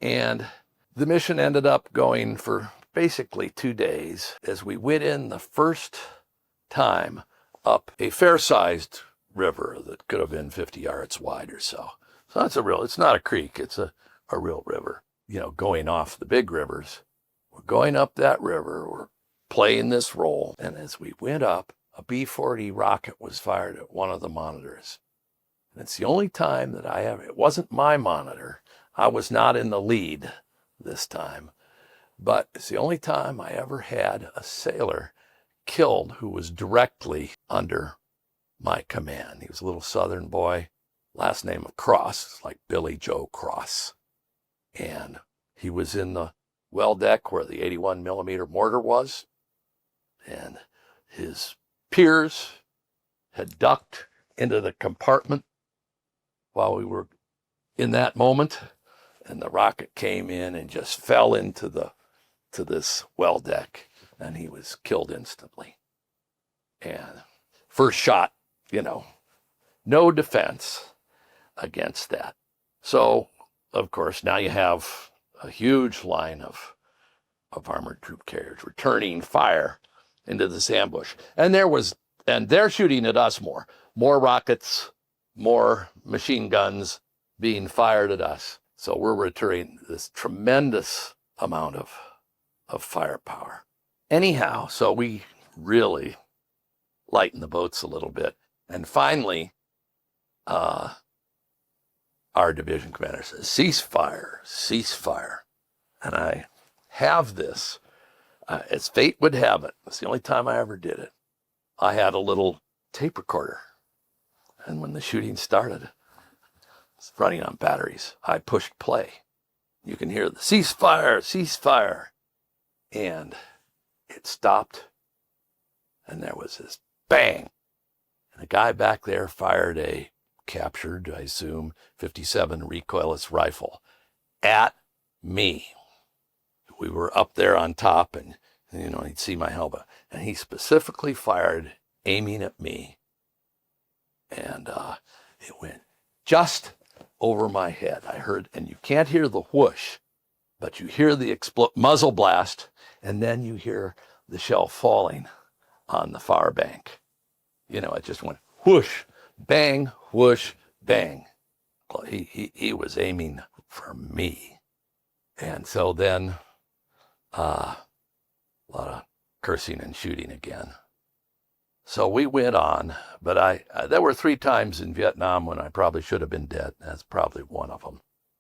And the mission ended up going for basically 2 days as we went in the first time up a fair-sized river that could have been 50 yards wide or so. So it's not a creek, it's a real river. Going off the big rivers, we're going up that river, we're playing this role. And as we went up, a B-40 rocket was fired at one of the monitors. And it's the only time that it wasn't my monitor. I was not in the lead this time, but it's the only time I ever had a sailor killed who was directly under my command. He was a little southern boy, last name of Cross, like Billy Joe Cross. And he was in the well deck where the 81 millimeter mortar was. And his peers had ducked into the compartment while we were in that moment. And the rocket came in and just fell into this well deck. And he was killed instantly. And first shot, no defense against that. So, of course, now you have a huge line of armored troop carriers returning fire into this ambush. And they're shooting at us more rockets, more machine guns being fired at us. So we're returning this tremendous amount of firepower. Anyhow, so we really lighten the boats a little bit. And finally, our division commander says, ceasefire. And I have this, as fate would have it, it's the only time I ever did it. I had a little tape recorder. And when the shooting started, it's running on batteries, I pushed play. You can hear the ceasefire. And it stopped. And there was this bang. And a guy back there fired a captured, I assume, 57 recoilless rifle at me. We were up there on top and he'd see my helmet. And he specifically fired aiming at me. And it went just over my head. I heard, and you can't hear the whoosh, but you hear the muzzle blast, and then you hear the shell falling on the far bank. It just went whoosh, bang, whoosh, bang. Well, he was aiming for me. And so then a lot of cursing and shooting again. So we went on, but there were 3 times in Vietnam when I probably should have been dead. That's probably one of them.